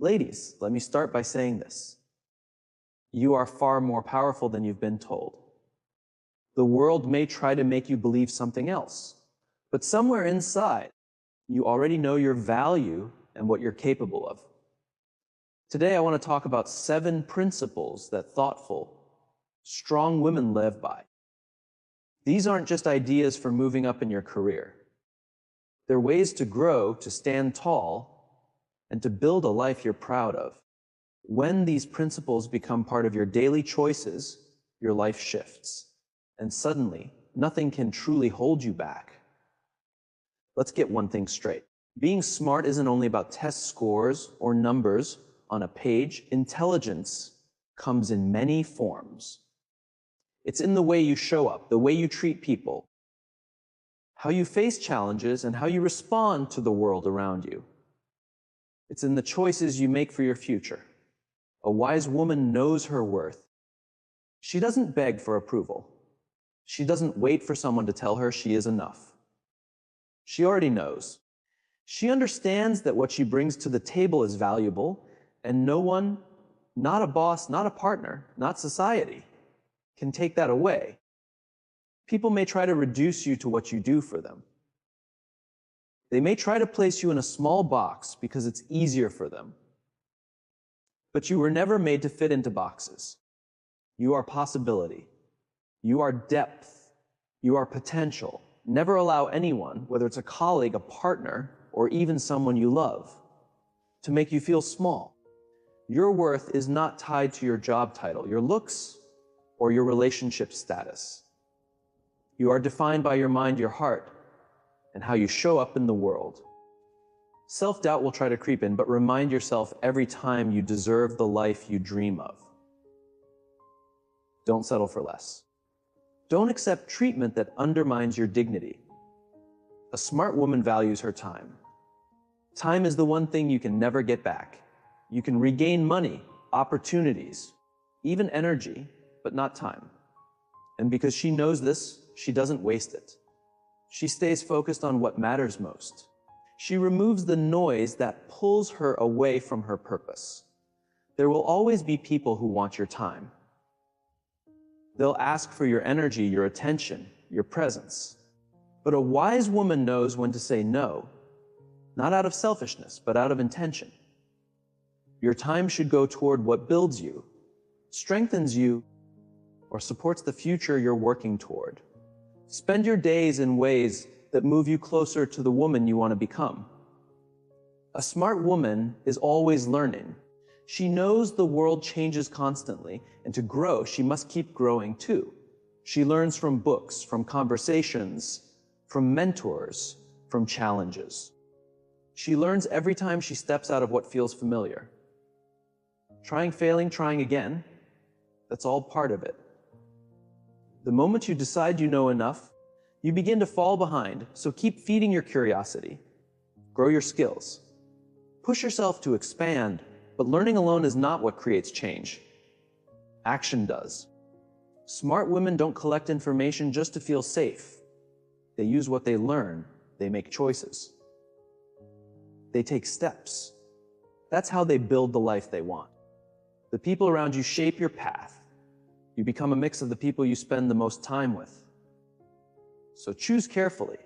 Ladies, let me start by saying this. You are far more powerful than you've been told. The world may try to make you believe something else, but somewhere inside, you already know your value and what you're capable of. Today, I want to talk about 7 principles that thoughtful, strong women live by. These aren't just ideas for moving up in your career. They're ways to grow, to stand tall, and to build a life you're proud of. When these principles become part of your daily choices, your life shifts. And suddenly, nothing can truly hold you back. Let's get one thing straight. Being smart isn't only about test scores or numbers on a page. Intelligence comes in many forms. It's in the way you show up, the way you treat people, how you face challenges, and how you respond to the world around you. It's in the choices you make for your future. A wise woman knows her worth. She doesn't beg for approval. She doesn't wait for someone to tell her she is enough. She already knows. She understands that what she brings to the table is valuable, and no one, not a boss, not a partner, not society, can take that away. People may try to reduce you to what you do for them. They may try to place you in a small box because it's easier for them. But you were never made to fit into boxes. You are possibility. You are depth. You are potential. Never allow anyone, whether it's a colleague, a partner, or even someone you love, to make you feel small. Your worth is not tied to your job title, your looks, or your relationship status. You are defined by your mind, your heart, and how you show up in the world. Self-doubt will try to creep in, but remind yourself every time you deserve the life you dream of. Don't settle for less. Don't accept treatment that undermines your dignity. A smart woman values her time. Time is the one thing you can never get back. You can regain money, opportunities, even energy, but not time. And because she knows this, she doesn't waste it. She stays focused on what matters most. She removes the noise that pulls her away from her purpose. There will always be people who want your time. They'll ask for your energy, your attention, your presence. But a wise woman knows when to say no, not out of selfishness, but out of intention. Your time should go toward what builds you, strengthens you, or supports the future you're working toward. Spend your days in ways that move you closer to the woman you want to become. A smart woman is always learning. She knows the world changes constantly, and to grow, she must keep growing too. She learns from books, from conversations, from mentors, from challenges. She learns every time she steps out of what feels familiar. Trying, failing, trying again, that's all part of it. The moment you decide you know enough, you begin to fall behind, so keep feeding your curiosity. Grow your skills. Push yourself to expand, but learning alone is not what creates change. Action does. Smart women don't collect information just to feel safe. They use what they learn. They make choices. They take steps. That's how they build the life they want. The people around you shape your path. You become a mix of the people you spend the most time with. So choose carefully.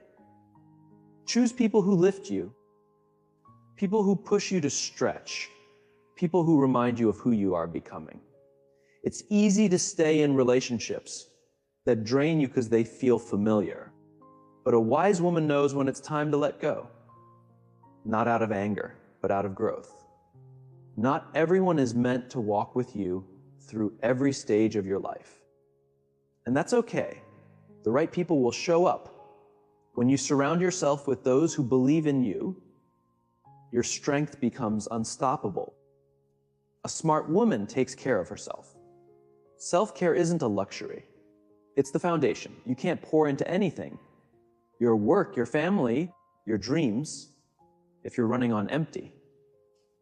Choose people who lift you, people who push you to stretch, people who remind you of who you are becoming. It's easy to stay in relationships that drain you because they feel familiar. But a wise woman knows when it's time to let go. Not out of anger, but out of growth. Not everyone is meant to walk with you through every stage of your life. And that's okay. The right people will show up. When you surround yourself with those who believe in you, your strength becomes unstoppable. A smart woman takes care of herself. Self-care isn't a luxury. It's the foundation. You can't pour into anything. Your work, your family, your dreams, if you're running on empty.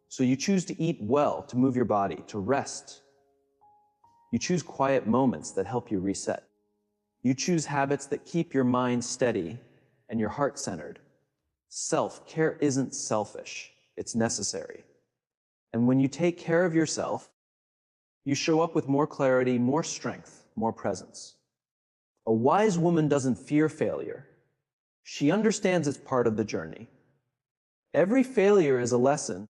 So you choose to eat well, to move your body, to rest. You choose quiet moments that help you reset. You choose habits that keep your mind steady and your heart centered. Self-care isn't selfish, it's necessary. And when you take care of yourself, you show up with more clarity, more strength, more presence. A wise woman doesn't fear failure. She understands it's part of the journey. Every failure is a lesson,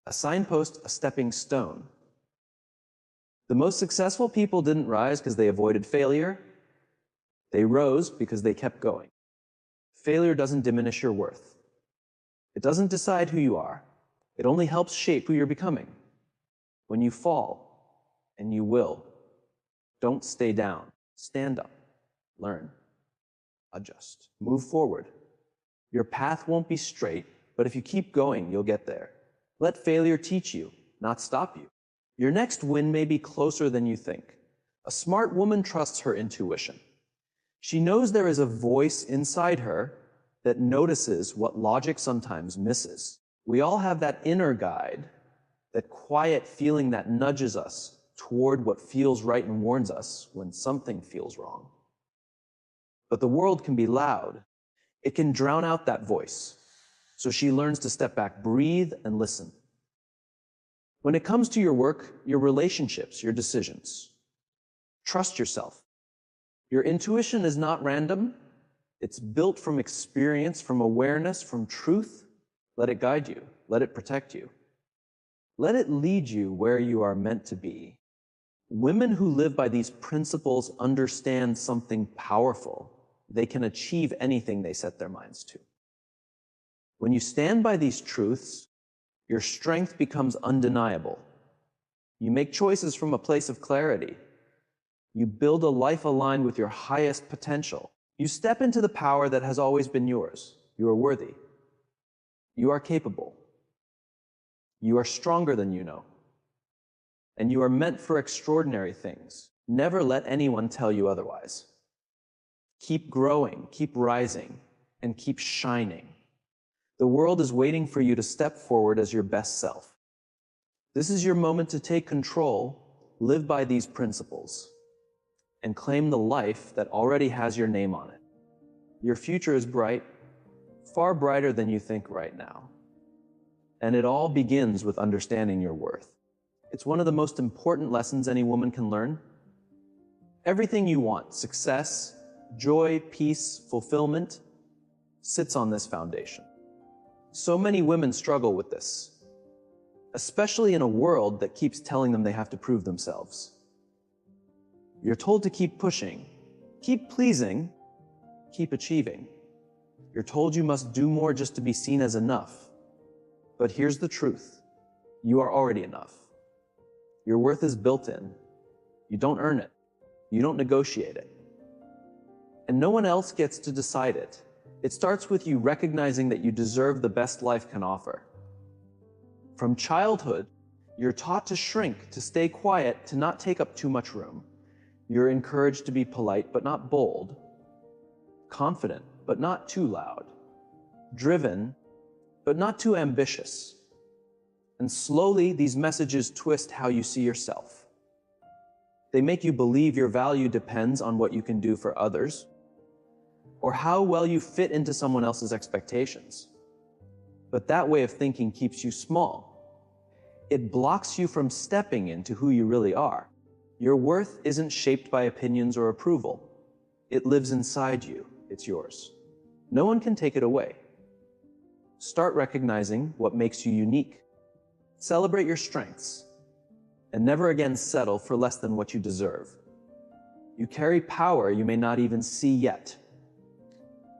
a signpost, a stepping stone. The most successful people didn't rise because they avoided failure. They rose because they kept going. Failure doesn't diminish your worth. It doesn't decide who you are. It only helps shape who you're becoming. When you fall, and you will, don't stay down. Stand up, learn, adjust, move forward. Your path won't be straight, but if you keep going, you'll get there. Let failure teach you, not stop you. Your next win may be closer than you think. A smart woman trusts her intuition. She knows there is a voice inside her that notices what logic sometimes misses. We all have that inner guide, that quiet feeling that nudges us toward what feels right and warns us when something feels wrong. But the world can be loud. It can drown out that voice. So she learns to step back, breathe, and listen. When it comes to your work, your relationships, your decisions, trust yourself. Your intuition is not random. It's built from experience, from awareness, from truth. Let it guide you. Let it protect you. Let it lead you where you are meant to be. Women who live by these principles understand something powerful. They can achieve anything they set their minds to. When you stand by these truths, your strength becomes undeniable. You make choices from a place of clarity. You build a life aligned with your highest potential. You step into the power that has always been yours. You are worthy. You are capable. You are stronger than you know. And you are meant for extraordinary things. Never let anyone tell you otherwise. Keep growing, keep rising, and keep shining. The world is waiting for you to step forward as your best self. This is your moment to take control, live by these principles, and claim the life that already has your name on it. Your future is bright, far brighter than you think right now. And it all begins with understanding your worth. It's one of the most important lessons any woman can learn. Everything you want, success, joy, peace, fulfillment, sits on this foundation. So many women struggle with this, especially in a world that keeps telling them they have to prove themselves. You're told to keep pushing, keep pleasing, keep achieving. You're told you must do more just to be seen as enough. But here's the truth. You are already enough. Your worth is built in. You don't earn it. You don't negotiate it. And no one else gets to decide it. It starts with you recognizing that you deserve the best life can offer. From childhood, you're taught to shrink, to stay quiet, to not take up too much room. You're encouraged to be polite, but not bold. Confident, but not too loud. Driven, but not too ambitious. And slowly, these messages twist how you see yourself. They make you believe your value depends on what you can do for others, or how well you fit into someone else's expectations. But that way of thinking keeps you small. It blocks you from stepping into who you really are. Your worth isn't shaped by opinions or approval. It lives inside you. It's yours. No one can take it away. Start recognizing what makes you unique. Celebrate your strengths, and never again settle for less than what you deserve. You carry power you may not even see yet,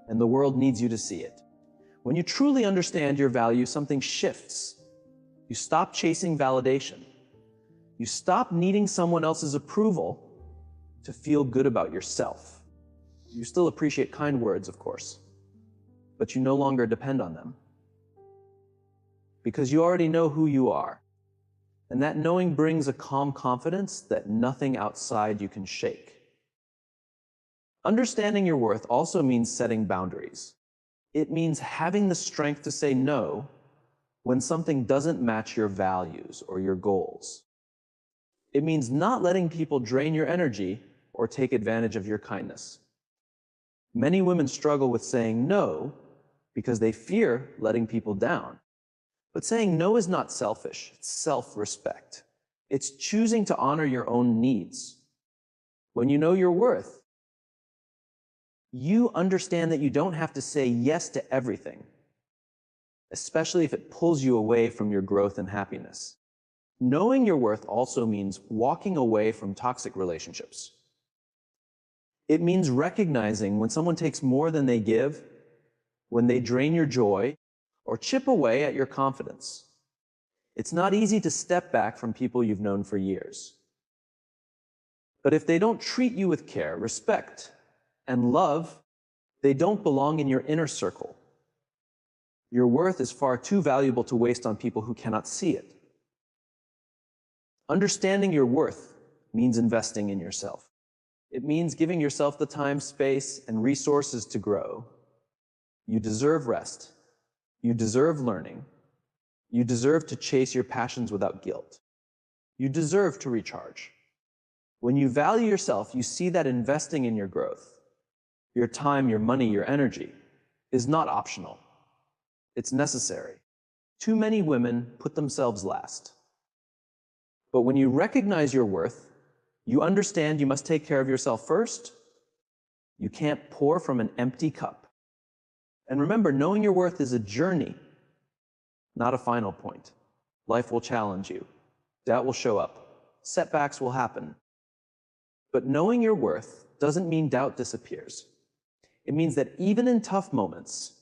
and the world needs you to see it. When you truly understand your value, something shifts. You stop chasing validation. You stop needing someone else's approval to feel good about yourself. You still appreciate kind words, of course, but you no longer depend on them. Because you already know who you are. And that knowing brings a calm confidence that nothing outside you can shake. Understanding your worth also means setting boundaries. It means having the strength to say no when something doesn't match your values or your goals. It means not letting people drain your energy or take advantage of your kindness. Many women struggle with saying no because they fear letting people down. But saying no is not selfish, it's self-respect. It's choosing to honor your own needs. When you know your worth, you understand that you don't have to say yes to everything, especially if it pulls you away from your growth and happiness. Knowing your worth also means walking away from toxic relationships. It means recognizing when someone takes more than they give, when they drain your joy, or chip away at your confidence. It's not easy to step back from people you've known for years. But if they don't treat you with care, respect, and love, they don't belong in your inner circle. Your worth is far too valuable to waste on people who cannot see it. Understanding your worth means investing in yourself. It means giving yourself the time, space, and resources to grow. You deserve rest. You deserve learning. You deserve to chase your passions without guilt. You deserve to recharge. When you value yourself, you see that investing in your growth, your time, your money, your energy, is not optional. It's necessary. Too many women put themselves last. But when you recognize your worth, you understand you must take care of yourself first. You can't pour from an empty cup. And remember, knowing your worth is a journey, not a final point. Life will challenge you. Doubt will show up. Setbacks will happen. But knowing your worth doesn't mean doubt disappears. It means that even in tough moments,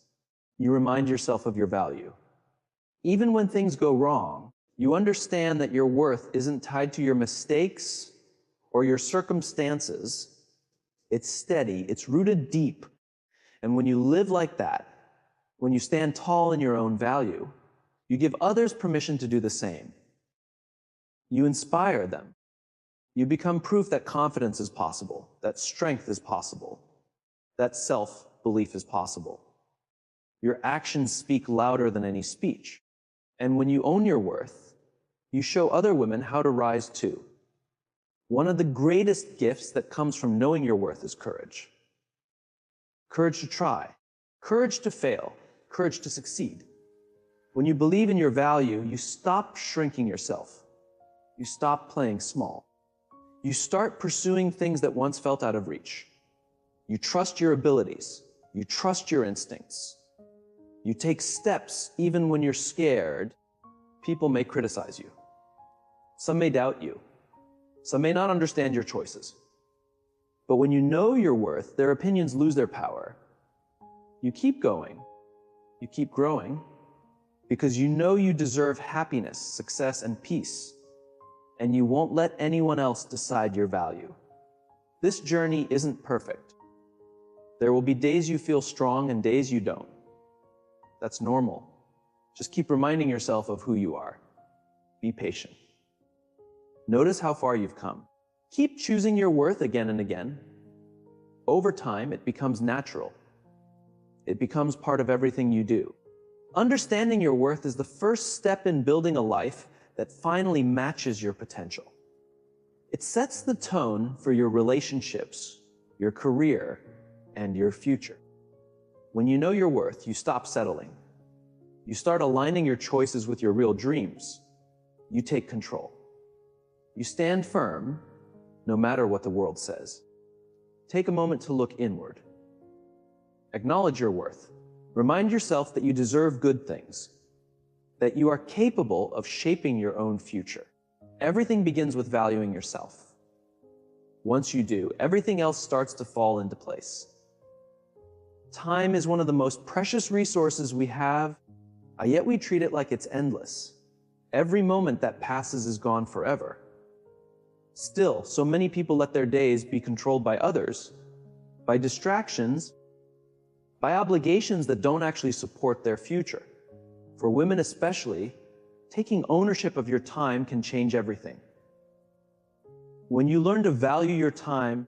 you remind yourself of your value. Even when things go wrong, you understand that your worth isn't tied to your mistakes or your circumstances. It's steady, it's rooted deep. And when you live like that, when you stand tall in your own value, you give others permission to do the same. You inspire them. You become proof that confidence is possible, that strength is possible, that self-belief is possible. Your actions speak louder than any speech. And when you own your worth, you show other women how to rise too. One of the greatest gifts that comes from knowing your worth is courage. Courage to try, courage to fail, courage to succeed. When you believe in your value, you stop shrinking yourself. You stop playing small. You start pursuing things that once felt out of reach. You trust your abilities. You trust your instincts. You take steps even when you're scared. People may criticize you. Some may doubt you. Some may not understand your choices. But when you know your worth, their opinions lose their power. You keep going. You keep growing because you know you deserve happiness, success, and peace. And you won't let anyone else decide your value. This journey isn't perfect. There will be days you feel strong and days you don't. That's normal. Just keep reminding yourself of who you are. Be patient. Notice how far you've come. Keep choosing your worth again and again. Over time, it becomes natural. It becomes part of everything you do. Understanding your worth is the first step in building a life that finally matches your potential. It sets the tone for your relationships, your career, and your future. When you know your worth, you stop settling. You start aligning your choices with your real dreams. You take control. You stand firm, no matter what the world says. Take a moment to look inward. Acknowledge your worth. Remind yourself that you deserve good things, that you are capable of shaping your own future. Everything begins with valuing yourself. Once you do, everything else starts to fall into place. Time is one of the most precious resources we have, yet we treat it like it's endless. Every moment that passes is gone forever. Still, so many people let their days be controlled by others, by distractions, by obligations that don't actually support their future. For women especially, taking ownership of your time can change everything. When you learn to value your time,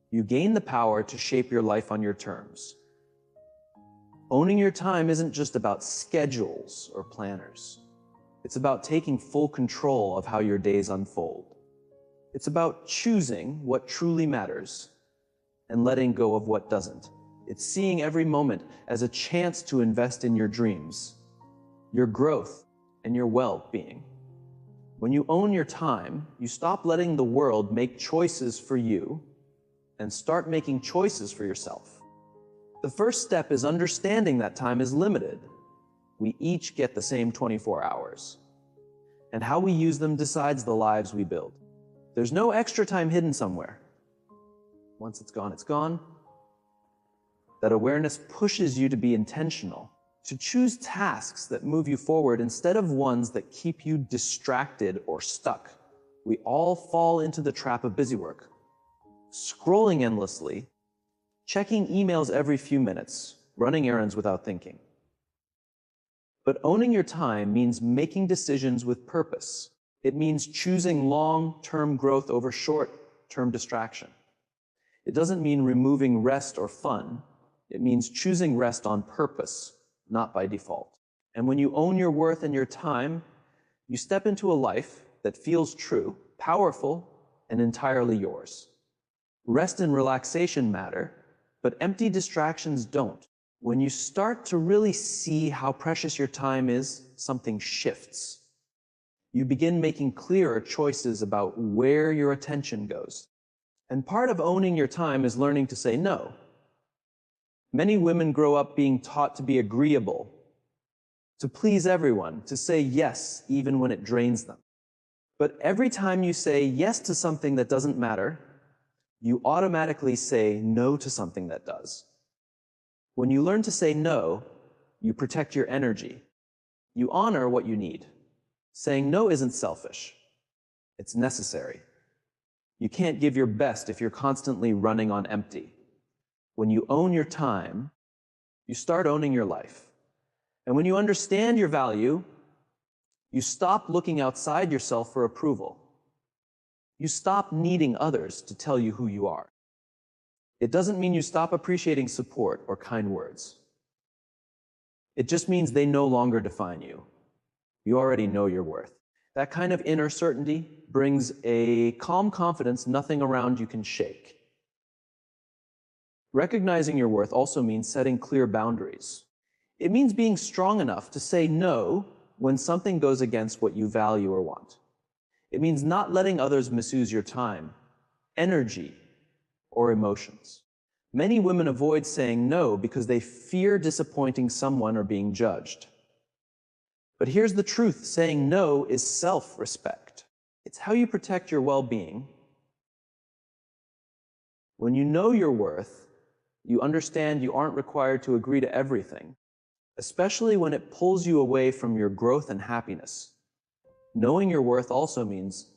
you gain the power to shape your life on your terms. Owning your time isn't just about schedules or planners. It's about taking full control of how your days unfold. It's about choosing what truly matters and letting go of what doesn't. It's seeing every moment as a chance to invest in your dreams, your growth, and your well-being. When you own your time, you stop letting the world make choices for you and start making choices for yourself. The first step is understanding that time is limited. We each get the same 24 hours. And how we use them decides the lives we build. There's no extra time hidden somewhere. Once it's gone, it's gone. That awareness pushes you to be intentional, to choose tasks that move you forward instead of ones that keep you distracted or stuck. We all fall into the trap of busy work. Scrolling endlessly, checking emails every few minutes, running errands without thinking. But owning your time means making decisions with purpose. It means choosing long-term growth over short-term distraction. It doesn't mean removing rest or fun. It means choosing rest on purpose, not by default. And when you own your worth and your time, you step into a life that feels true, powerful, and entirely yours. Rest and relaxation matter, but empty distractions don't. When you start to really see how precious your time is, something shifts. You begin making clearer choices about where your attention goes. And part of owning your time is learning to say no. Many women grow up being taught to be agreeable, to please everyone, to say yes even when it drains them. But every time you say yes to something that doesn't matter, you automatically say no to something that does. When you learn to say no, you protect your energy. You honor what you need. Saying no isn't selfish. It's necessary. You can't give your best if you're constantly running on empty. When you own your time, you start owning your life. And when you understand your value, you stop looking outside yourself for approval. You stop needing others to tell you who you are. It doesn't mean you stop appreciating support or kind words. It just means they no longer define you. You already know your worth. That kind of inner certainty brings a calm confidence nothing around you can shake. Recognizing your worth also means setting clear boundaries. It means being strong enough to say no when something goes against what you value or want. It means not letting others misuse your time, energy, or emotions. Many women avoid saying no because they fear disappointing someone or being judged. But here's the truth, saying no is self-respect. It's how you protect your well-being. When you know your worth, you understand you aren't required to agree to everything, especially when it pulls you away from your growth and happiness. Knowing your worth also means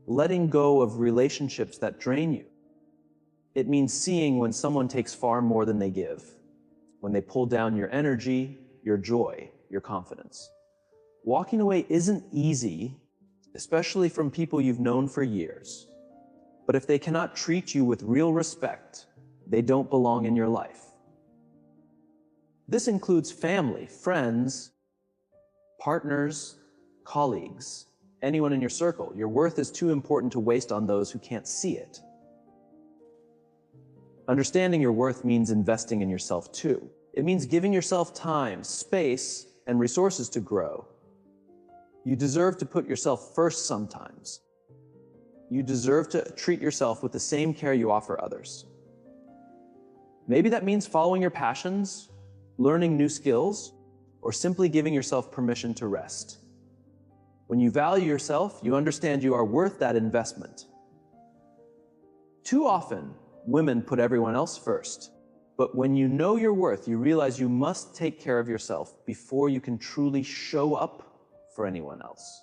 letting go of relationships that drain you. It means seeing when someone takes far more than they give, when they pull down your energy, your joy, your confidence. Walking away isn't easy, especially from people you've known for years. But if they cannot treat you with real respect, they don't belong in your life. This includes family, friends, partners, colleagues, anyone in your circle. Your worth is too important to waste on those who can't see it. Understanding your worth means investing in yourself too. It means giving yourself time, space, and resources to grow. You deserve to put yourself first sometimes. You deserve to treat yourself with the same care you offer others. Maybe that means following your passions, learning new skills, or simply giving yourself permission to rest. When you value yourself, you understand you are worth that investment. Too often, women put everyone else first. But when you know your worth, you realize you must take care of yourself before you can truly show up for anyone else.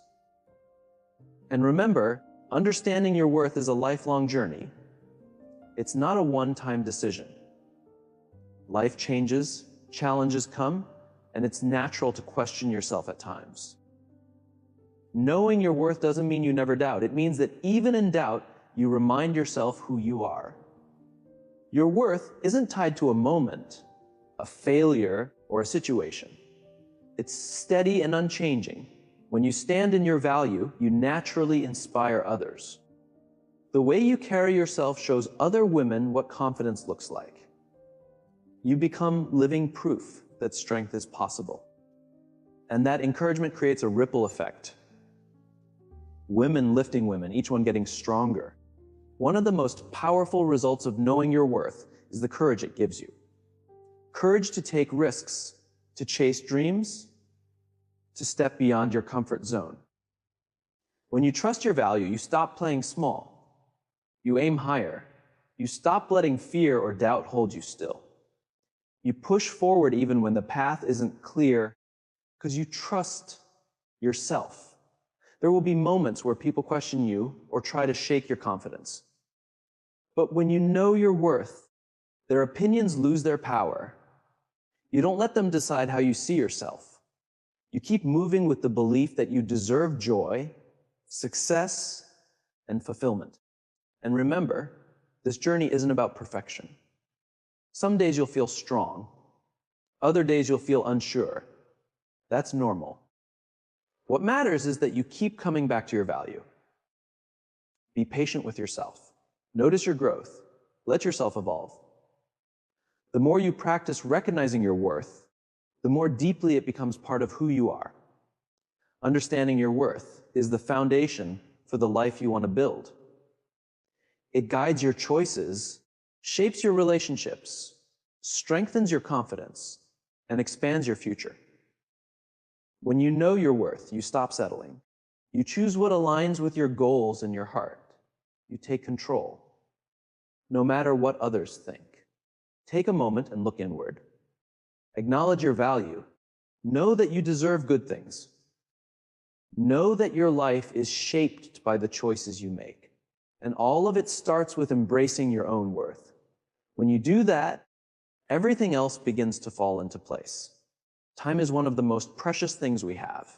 And remember, understanding your worth is a lifelong journey. It's not a one-time decision. Life changes, challenges come, and it's natural to question yourself at times. Knowing your worth doesn't mean you never doubt. It means that even in doubt, you remind yourself who you are. Your worth isn't tied to a moment, a failure, or a situation. It's steady and unchanging. When you stand in your value, you naturally inspire others. The way you carry yourself shows other women what confidence looks like. You become living proof that strength is possible. And that encouragement creates a ripple effect. Women lifting women, each one getting stronger. One of the most powerful results of knowing your worth is the courage it gives you. Courage to take risks, to chase dreams, to step beyond your comfort zone. When you trust your value, you stop playing small. You aim higher. You stop letting fear or doubt hold you still. You push forward even when the path isn't clear because you trust yourself. There will be moments where people question you or try to shake your confidence. But when you know your worth, their opinions lose their power. You don't let them decide how you see yourself. You keep moving with the belief that you deserve joy, success, and fulfillment. And remember, this journey isn't about perfection. Some days you'll feel strong. Other days you'll feel unsure. That's normal. What matters is that you keep coming back to your value. Be patient with yourself. Notice your growth. Let yourself evolve. The more you practice recognizing your worth, the more deeply it becomes part of who you are. Understanding your worth is the foundation for the life you want to build. It guides your choices, shapes your relationships, strengthens your confidence, and expands your future. When you know your worth, you stop settling. You choose what aligns with your goals and your heart. You take control, no matter what others think. Take a moment and look inward. Acknowledge your value. Know that you deserve good things. Know that your life is shaped by the choices you make. And all of it starts with embracing your own worth. When you do that, everything else begins to fall into place. Time is one of the most precious things we have.